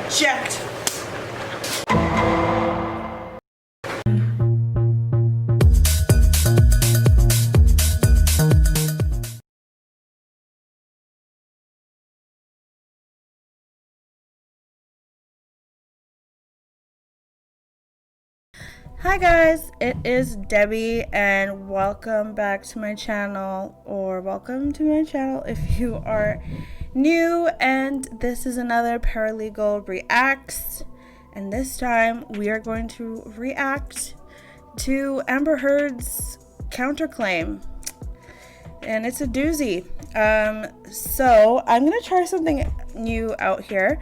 Reject. Hi guys, it is Debbie and welcome back to my channel, or welcome to my channel if you are new, and this is another Paralegal Reacts, and this time we are going to react to Amber Heard's counterclaim, and it's a doozy. So I'm gonna try something new out here.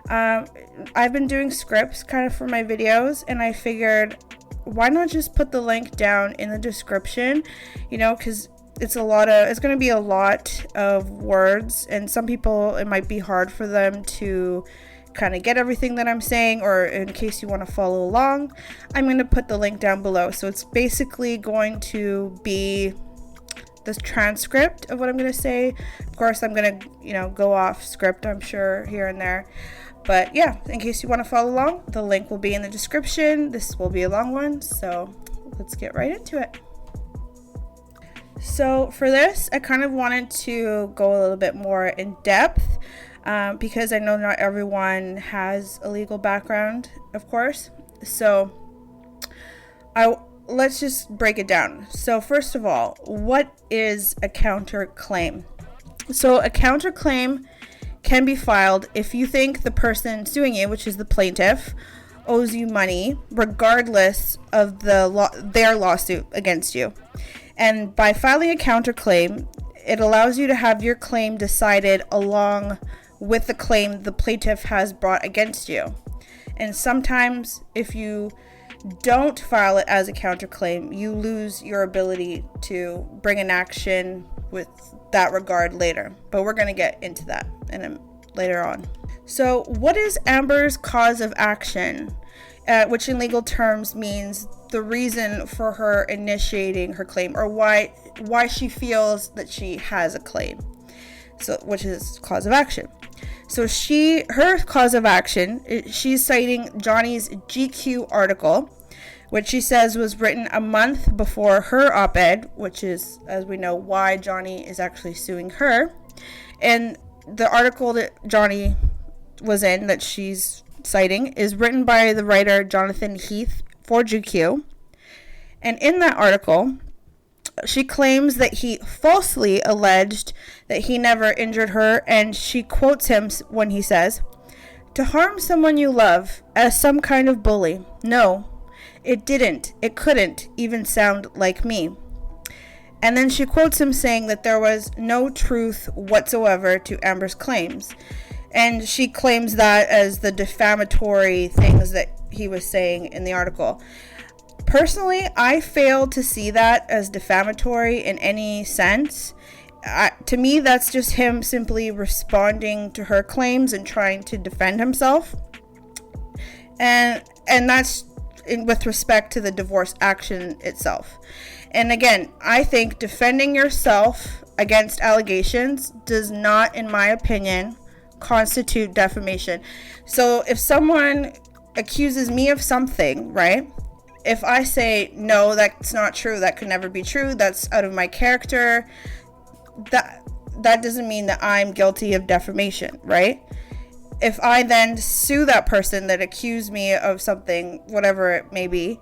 I've been doing scripts kind of for my videos, and I figured why not just put the link down in the description, you know, because it's going to be a lot of words, and some people, it might be hard for them to kind of get everything that I'm saying, or in case you want to follow along, I'm going to put the link down below. So it's basically going to be this transcript of what I'm going to say. Of course, I'm going to, you know, go off script, I'm sure, here and there. But yeah, in case you want to follow along, the link will be in the description. This will be a long one, so let's get right into it. So for this, I kind of wanted to go a little bit more in depth because I know not everyone has a legal background, of course. So let's just break it down. So first of all, what is a counterclaim? So a counterclaim can be filed if you think the person suing you, which is the plaintiff, owes you money regardless of their lawsuit against you. And by filing a counterclaim, it allows you to have your claim decided along with the claim the plaintiff has brought against you. And sometimes if you don't file it as a counterclaim, you lose your ability to bring an action with that regard later, but we're going to get into that later on. So what is Amber's cause of action, which in legal terms means the reason for her initiating her claim, or why she feels that she has a claim, so which is cause of action. So her cause of action, she's citing Johnny's GQ article, which she says was written a month before her op-ed, which is, as we know, why Johnny is actually suing her. And the article that Johnny was in, that she's citing, is written by the writer Jonathan Heath for GQ. And in that article, she claims that he falsely alleged that he never injured her, and she quotes him when he says, "To harm someone you love as some kind of bully. No. It didn't. It couldn't even sound like me." And then she quotes him saying that there was no truth whatsoever to Amber's claims. And she claims that as the defamatory things that he was saying in the article. Personally, I fail to see that as defamatory in any sense. To me, that's just him simply responding to her claims and trying to defend himself. And that's with respect to the divorce action itself. And again, I think defending yourself against allegations does not, in my opinion, constitute defamation. So if someone accuses me of something, right? If I say, no, that's not true, that could never be true, that's out of my character, that doesn't mean that I'm guilty of defamation, right? If I then sue that person that accused me of something, whatever it may be,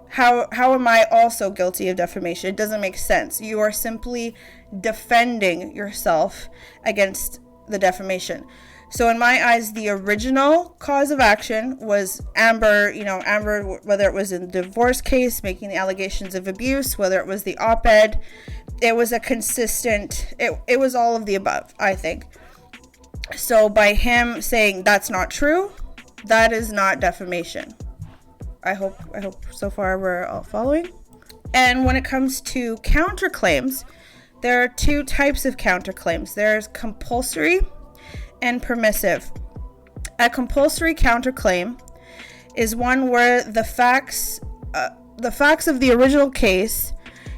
how am I also guilty of defamation? It doesn't make sense. You are simply defending yourself against the defamation. So in my eyes, the original cause of action was Amber, whether it was in the divorce case, making the allegations of abuse, whether it was the op-ed, it was a consistent, it was all of the above, I think. So by him saying that's not true, that is not defamation. I hope so far we're all following. And when it comes to counterclaims, there are two types of counterclaims. There's compulsory and permissive. A compulsory counterclaim is one where the facts of the original case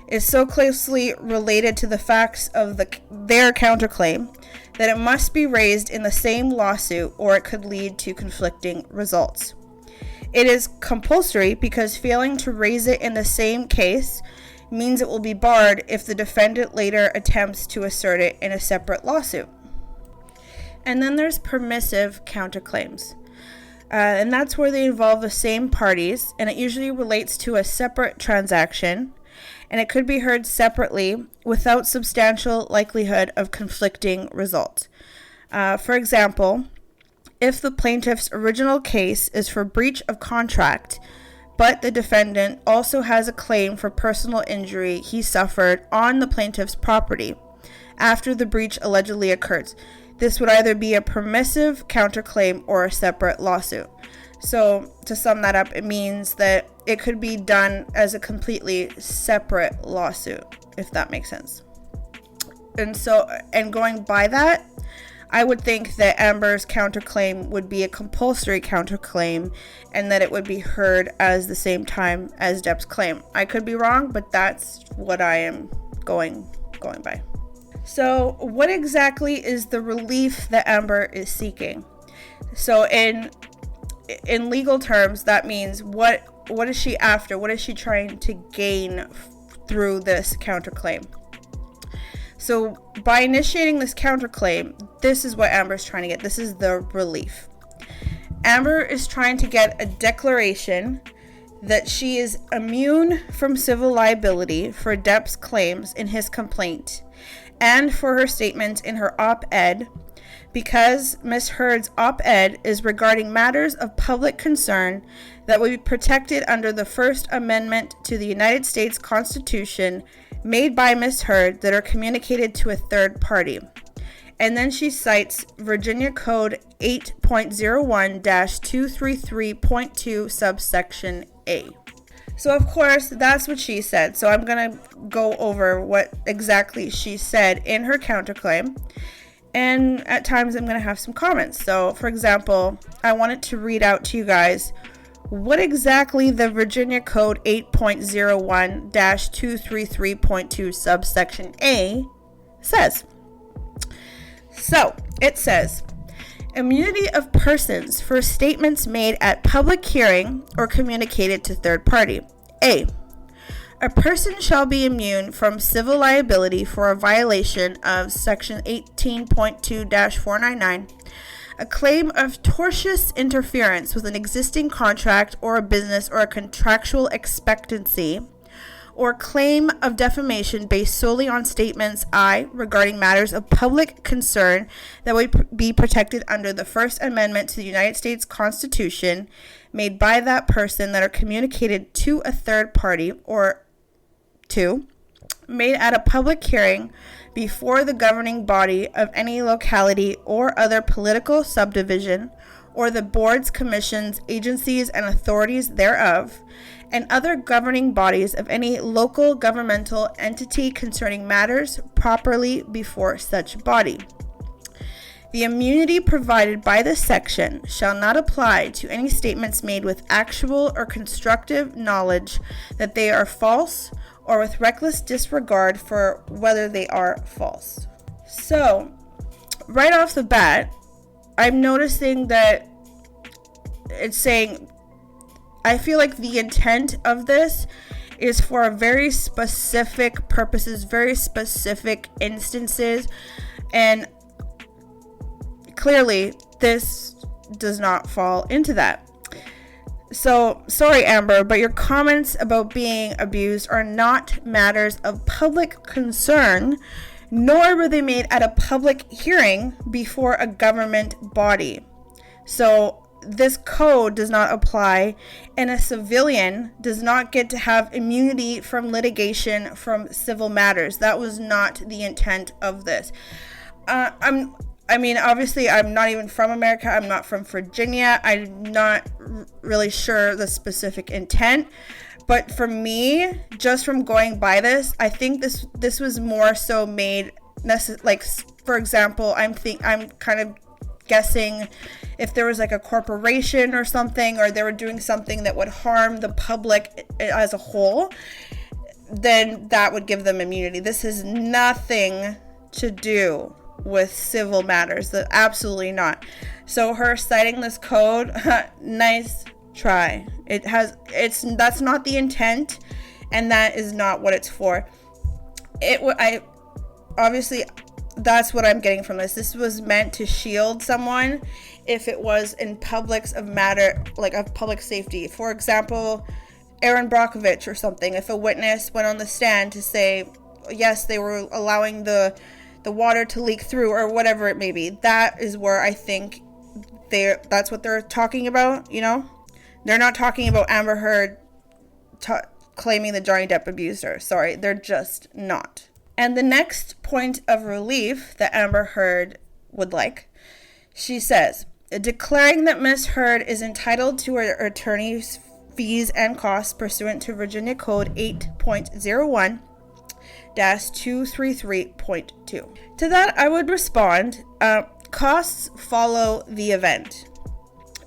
is so closely related to the facts of their counterclaim that it must be raised in the same lawsuit, or it could lead to conflicting results. It is compulsory because failing to raise it in the same case means it will be barred if the defendant later attempts to assert it in a separate lawsuit. And then there's permissive counterclaims. And that's where they involve the same parties, and it usually relates to a separate transaction, and it could be heard separately without substantial likelihood of conflicting results. For example, if the plaintiff's original case is for breach of contract, but the defendant also has a claim for personal injury he suffered on the plaintiff's property after the breach allegedly occurred, this would either be a permissive counterclaim or a separate lawsuit. So to sum that up, it means that it could be done as a completely separate lawsuit, if that makes sense. And going by that, I would think that Amber's counterclaim would be a compulsory counterclaim and that it would be heard as the same time as DEPP's claim. I could be wrong, but that's what I am going by. So what exactly is the relief that Amber is seeking? So in legal terms, that means what is she after? What is she trying to gain through this counterclaim? So by initiating this counterclaim, this is what Amber is trying to get. This is the relief. Amber is trying to get a declaration that she is immune from civil liability for DEPP's claims in his complaint and for her statements in her op-ed, because Ms. Heard's op-ed is regarding matters of public concern that will be protected under the First Amendment to the United States Constitution made by Ms. Heard that are communicated to a third party. And then she cites Virginia Code 8.01-233.2 subsection A. So of course, that's what she said. So I'm going to go over what exactly she said in her counterclaim. And at times I'm going to have some comments. So for example, I wanted to read out to you guys what exactly the Virginia Code 8.01-233.2 subsection A says. So it says, immunity of persons for statements made at public hearing or communicated to third party. A person shall be immune from civil liability for a violation of section 18.2-499, a claim of tortious interference with an existing contract or a business or a contractual expectancy, or claim of defamation based solely on statements regarding matters of public concern that would be protected under the First Amendment to the United States Constitution made by that person that are communicated to a third party, or 2, made at a public hearing before the governing body of any locality or other political subdivision, or the boards, commissions, agencies, and authorities thereof, and other governing bodies of any local governmental entity concerning matters properly before such body. The immunity provided by this section shall not apply to any statements made with actual or constructive knowledge that they are false, or with reckless disregard for whether they are false. So, right off the bat, I'm noticing that it's saying, I feel like the intent of this is for very specific purposes, very specific instances, and clearly this does not fall into that. So, sorry Amber, but your comments about being abused are not matters of public concern, nor were they made at a public hearing before a government body. So, this code does not apply, and a civilian does not get to have immunity from litigation from civil matters. That was not the intent of this. Obviously, I'm not even from America. I'm not from Virginia. I'm not really sure the specific intent. But for me, just from going by this, I think this was more so made like, for example, I'm kind of guessing if there was like a corporation or something, or they were doing something that would harm the public as a whole. then that would give them immunity. This has nothing to do with civil matters. Absolutely not. So her citing this code, nice try. That's not the intent, and that is not what it's for. Obviously that's what I'm getting from this. This was meant to shield someone if it was in publics of matter, like of public safety. For example, Aaron Brockovich or something. If a witness went on the stand to say, yes, they were allowing the water to leak through or whatever it may be, that is where I think that's what they're talking about, you know? They're not talking about Amber Heard claiming that Johnny Depp abused her. Sorry, they're just not. And the next point of relief that Amber Heard would like, she says, declaring that Miss Heard is entitled to her attorney's fees and costs pursuant to Virginia Code 8.01-233.2. To that, I would respond, costs follow the event.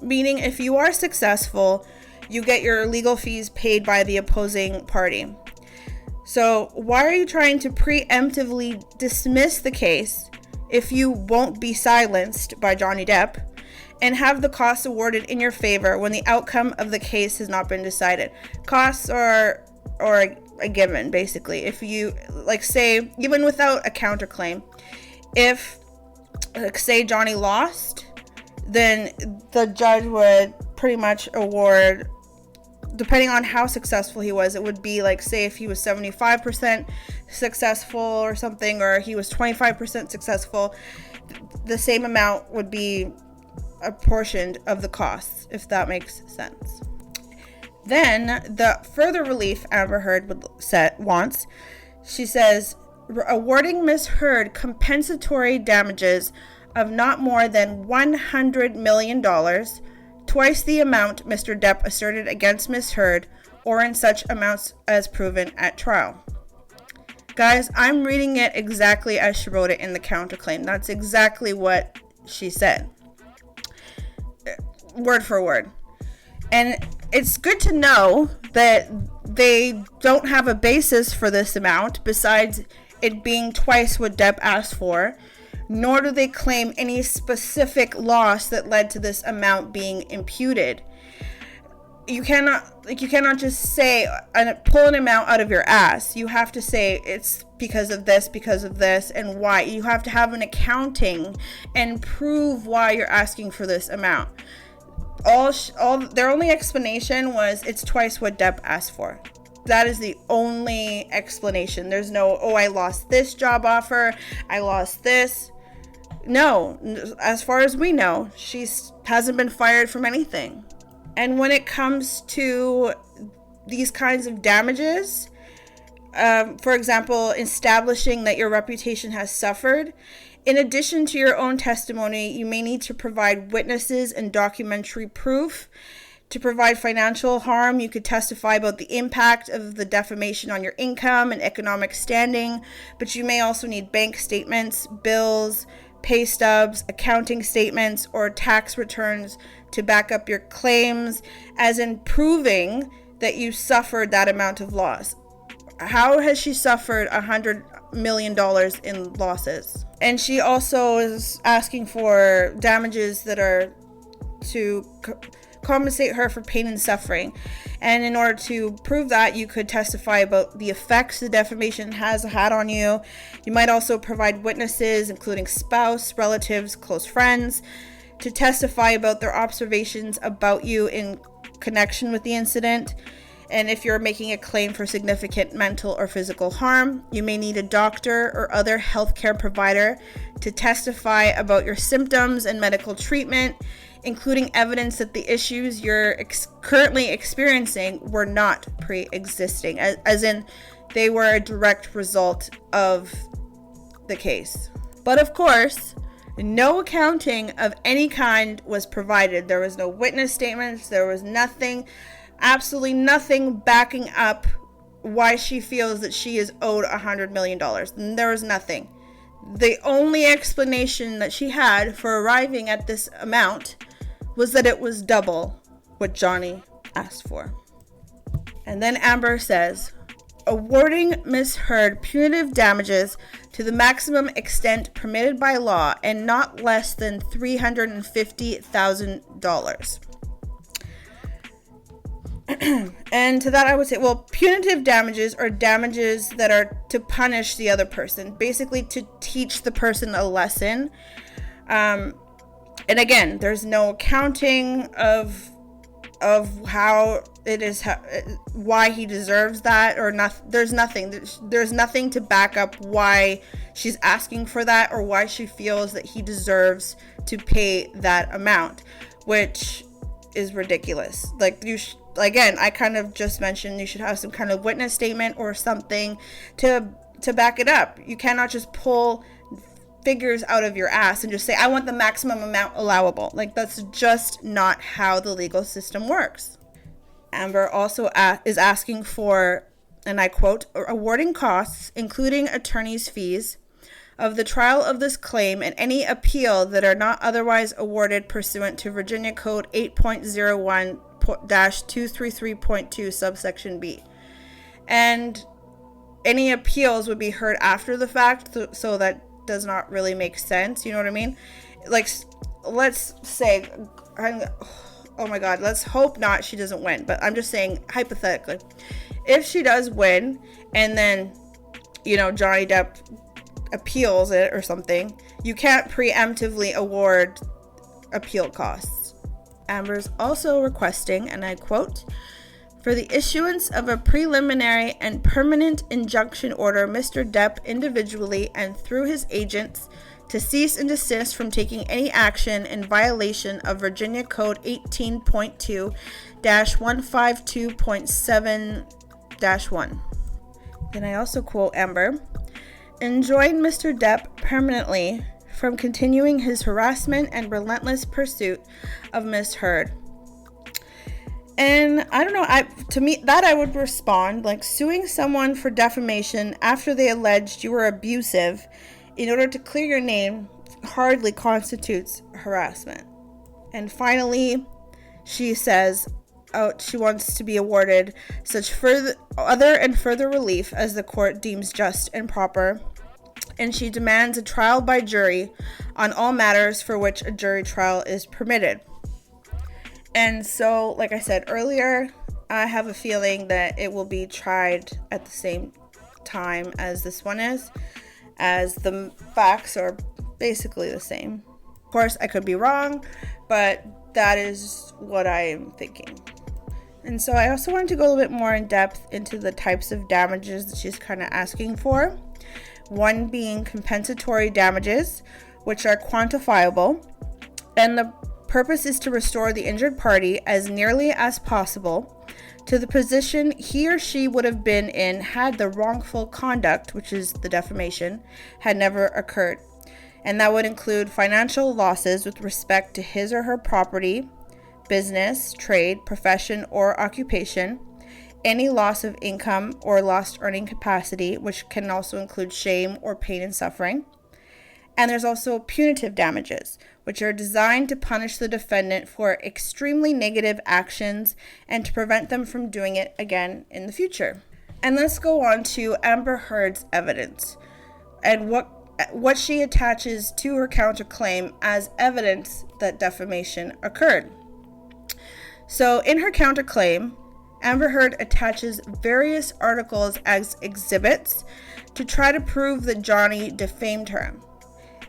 Meaning, if you are successful, you get your legal fees paid by the opposing party. So why are you trying to preemptively dismiss the case if you won't be silenced by Johnny Depp and have the costs awarded in your favor when the outcome of the case has not been decided? Costs are a given, basically. If you, like, say, even without a counterclaim, if, like, say Johnny lost, then the judge would pretty much award, depending on how successful he was, it would be like, say if he was 75% successful or something, or he was 25% successful, the same amount would be apportioned of the costs, if that makes sense. Then the further relief Amber Heard wants, she says, awarding Miss Heard compensatory damages of not more than $100 million, twice the amount Mr. Depp asserted against Miss Heard, or in such amounts as proven at trial. Guys, I'm reading it exactly as she wrote it in the counterclaim. That's exactly what she said. Word for word. And it's good to know that they don't have a basis for this amount besides it being twice what Depp asked for, nor do they claim any specific loss that led to this amount being imputed. You cannot just say and pull an amount out of your ass. You have to say it's because of this, and why. You have to have an accounting and prove why you're asking for this amount. All their only explanation was it's twice what Depp asked for. That is the only explanation. There's no, I lost this job offer, I lost this. No, as far as we know, she hasn't been fired from anything. And when it comes to these kinds of damages, for example, establishing that your reputation has suffered, in addition to your own testimony, you may need to provide witnesses and documentary proof. To provide financial harm, you could testify about the impact of the defamation on your income and economic standing, but you may also need bank statements, bills, pay stubs, accounting statements, or tax returns to back up your claims, as in proving that you suffered that amount of loss. How has she suffered $100 million in losses? And she also is asking for damages that are to compensate her for pain and suffering. And in order to prove that, you could testify about the effects the defamation has had on you. You might also provide witnesses, including spouse, relatives, close friends, to testify about their observations about you in connection with the incident. And if you're making a claim for significant mental or physical harm, you may need a doctor or other healthcare provider to testify about your symptoms and medical treatment, including evidence that the issues you're currently experiencing were not pre-existing, as in they were a direct result of the case. But of course, no accounting of any kind was provided. There was no witness statements. There was nothing, absolutely nothing backing up why she feels that she is owed $100 million. There was nothing. The only explanation that she had for arriving at this amount was that it was double what Johnny asked for. And then Amber says, awarding Ms. Heard punitive damages to the maximum extent permitted by law and not less than $350,000. And to that I would say, well, punitive damages are damages that are to punish the other person, basically to teach the person a lesson. And again, there's no accounting of how it is, why he deserves that, or not. There's nothing to back up why she's asking for that, or why she feels that he deserves to pay that amount, which is ridiculous. Like, again, I kind of just mentioned you should have some kind of witness statement or something to back it up. You cannot just pull figures out of your ass and just say, I want the maximum amount allowable. Like, that's just not how the legal system works. Amber also is asking for, and I quote, awarding costs, including attorney's fees, of the trial of this claim and any appeal that are not otherwise awarded pursuant to Virginia Code 8.01-233.2 subsection B. And any appeals would be heard after the fact, so that does not really make sense. You know what I mean? Like, let's say, oh my God, let's hope not she doesn't win, but I'm just saying hypothetically, if she does win and then, you know, Johnny Depp appeals it or something, you can't preemptively award appeal costs. Amber's also requesting, and I quote, for the issuance of a preliminary and permanent injunction order, Mr. Depp individually and through his agents to cease and desist from taking any action in violation of Virginia Code 18.2-152.7-1. Then I also quote Amber, enjoin Mr. Depp permanently from continuing his harassment and relentless pursuit of Ms. Heard. And I don't know, to me, that I would respond, like, suing someone for defamation after they alleged you were abusive in order to clear your name hardly constitutes harassment. And finally, she says she wants to be awarded such further relief as the court deems just and proper. And she demands a trial by jury on all matters for which a jury trial is permitted. And so, like I said earlier, I have a feeling that it will be tried at the same time as this one is, as the facts are basically the same. Of course, I could be wrong, but that is what I am thinking. And so I also wanted to go a little bit more in depth into the types of damages that she's kind of asking for. One being compensatory damages, which are quantifiable, and the purpose is to restore the injured party as nearly as possible to the position he or she would have been in had the wrongful conduct, which is the defamation, had never occurred. And that would include financial losses with respect to his or her property, business, trade, profession, or occupation, any loss of income or lost earning capacity, which can also include shame or pain and suffering. And there's also punitive damages, which are designed to punish the defendant for extremely negative actions and to prevent them from doing it again in the future. And let's go on to Amber Heard's evidence and what she attaches to her counterclaim as evidence that defamation occurred. So in her counterclaim, Amber Heard attaches various articles as exhibits to try to prove that Johnny defamed her.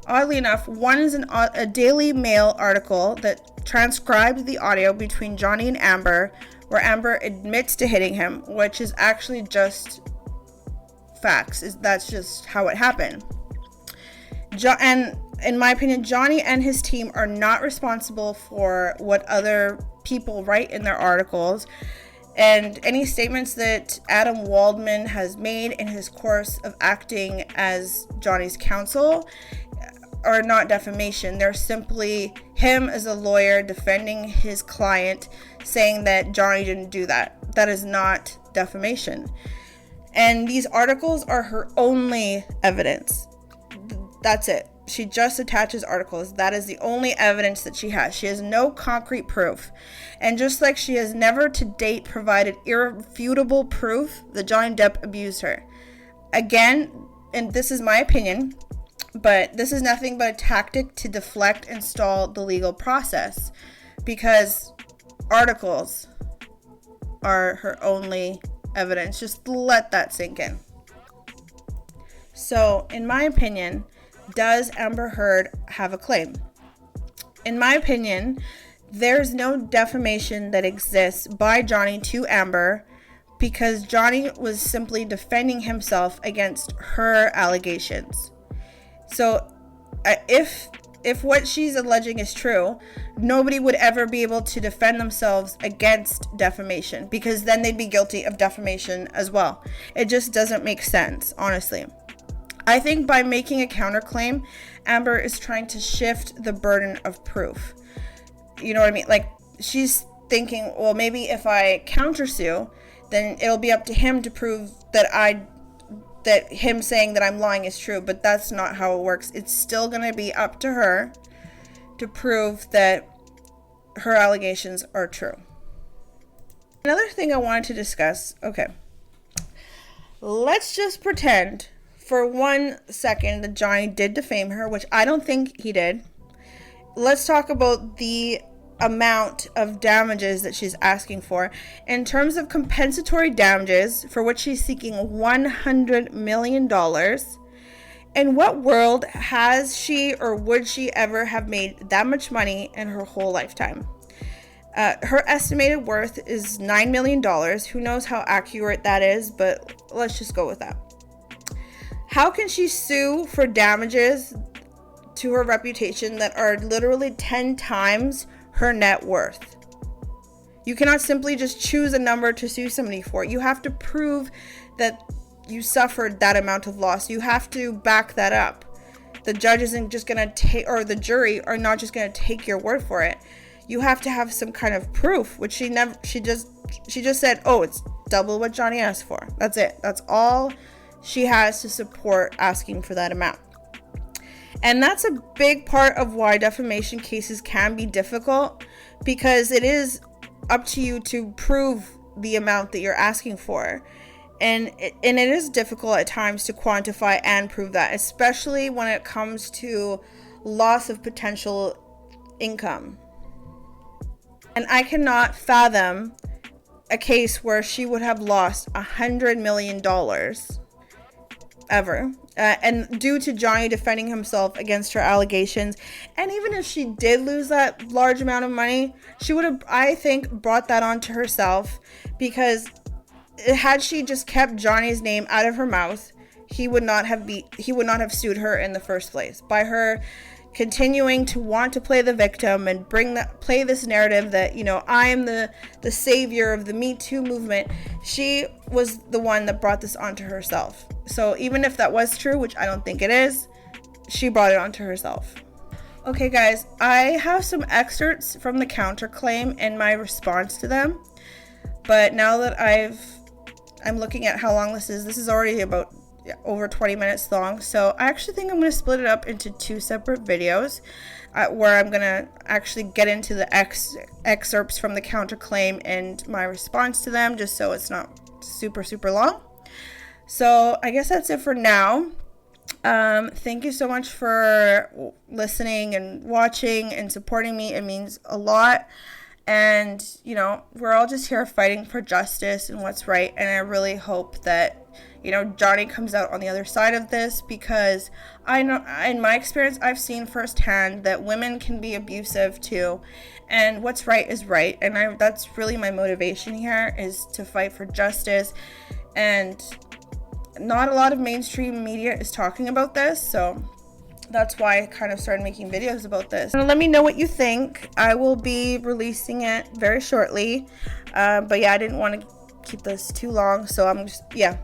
Oddly enough, one is a Daily Mail article that transcribes the audio between Johnny and Amber, where Amber admits to hitting him, which is actually just facts. That's just how it happened. And in my opinion, Johnny and his team are not responsible for what other people write in their articles. And any statements that Adam Waldman has made in his course of acting as Johnny's counsel are not defamation. They're simply him as a lawyer defending his client, saying that Johnny didn't do that. That is not defamation. And these articles are her only evidence. That's it. She just attaches articles. That is the only evidence that she has. She has no concrete proof. And just like she has never to date provided irrefutable proof that Johnny Depp abused her. Again, and this is my opinion, but this is nothing but a tactic to deflect and stall the legal process, because articles are her only evidence. Just let that sink in. So, in my opinion, does Amber Heard have a claim? In my opinion, there's no defamation that exists by Johnny to Amber, because Johnny was simply defending himself against her allegations. So if what she's alleging is true, nobody would ever be able to defend themselves against defamation, because then they'd be guilty of defamation as well. It just doesn't make sense, honestly. I think by making a counterclaim, Amber is trying to shift the burden of proof. You know what I mean? Like, she's thinking, well, maybe if I countersue, then it'll be up to him to prove that him saying that I'm lying is true. But that's not how it works. It's still going to be up to her to prove that her allegations are true. Another thing I wanted to discuss, okay, let's just pretend for 1 second that Johnny did defame her, which I don't think he did. Let's talk about the amount of damages that she's asking for. In terms of compensatory damages, for which she's seeking $100 million, in what world has she or would she ever have made that much money in her whole lifetime? Her estimated worth is $9 million. Who knows how accurate that is, but let's just go with that. How can she sue for damages to her reputation that are literally 10 times her net worth? You cannot simply just choose a number to sue somebody for. You have to prove that you suffered that amount of loss. You have to back that up. The judge isn't just going to take, or the jury are not just going to take your word for it. You have to have some kind of proof, which she just said, oh, it's double what Johnny asked for. That's it. That's all she has to support asking for that amount. And that's a big part of why defamation cases can be difficult, because it is up to you to prove the amount that you're asking for. And it is difficult at times to quantify and prove that, especially when it comes to loss of potential income. And I cannot fathom a case where she would have lost $100 million ever, and due to Johnny defending himself against her allegations. And even if she did lose that large amount of money, she would have, I think, brought that onto herself, because had she just kept Johnny's name out of her mouth, he would not have sued her in the first place. By her continuing to want to play the victim and play this narrative that, you know, I'm the savior of the Me Too movement, she was the one that brought this onto herself. So even if that was true, which I don't think it is, she brought it onto herself. Okay, guys, I have some excerpts from the counterclaim and my response to them. But now that I'm looking at how long this is already about over 20 minutes long. So I actually think I'm going to split it up into 2 separate videos where I'm going to actually get into the excerpts from the counterclaim and my response to them, just so it's not super, super long. So I guess that's it for now. Thank you so much for listening and watching and supporting me. It means a lot. And, you know, we're all just here fighting for justice and what's right. And I really hope that, you know, Johnny comes out on the other side of this, because I know, in my experience, I've seen firsthand that women can be abusive too. And what's right is right. And that's really my motivation here, is to fight for justice. And not a lot of mainstream media is talking about this, so that's why I kind of started making videos about this. And let me know what you think. I will be releasing it very shortly, but yeah, I didn't want to keep this too long, so I'm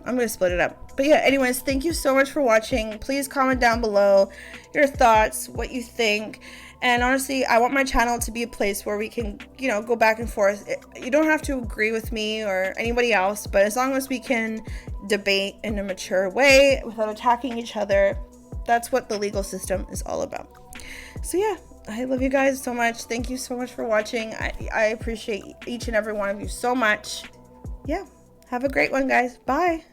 gonna split it up. But yeah, anyways, thank you so much for watching. Please comment down below your thoughts, what you think. And honestly, I want my channel to be a place where we can, you know, go back and forth. You don't have to agree with me or anybody else, but as long as we can debate in a mature way without attacking each other, That's what the legal system is all about. So yeah, I love you guys so much. Thank you so much for watching. I appreciate each and every one of you so much. Yeah, have a great one, guys. Bye.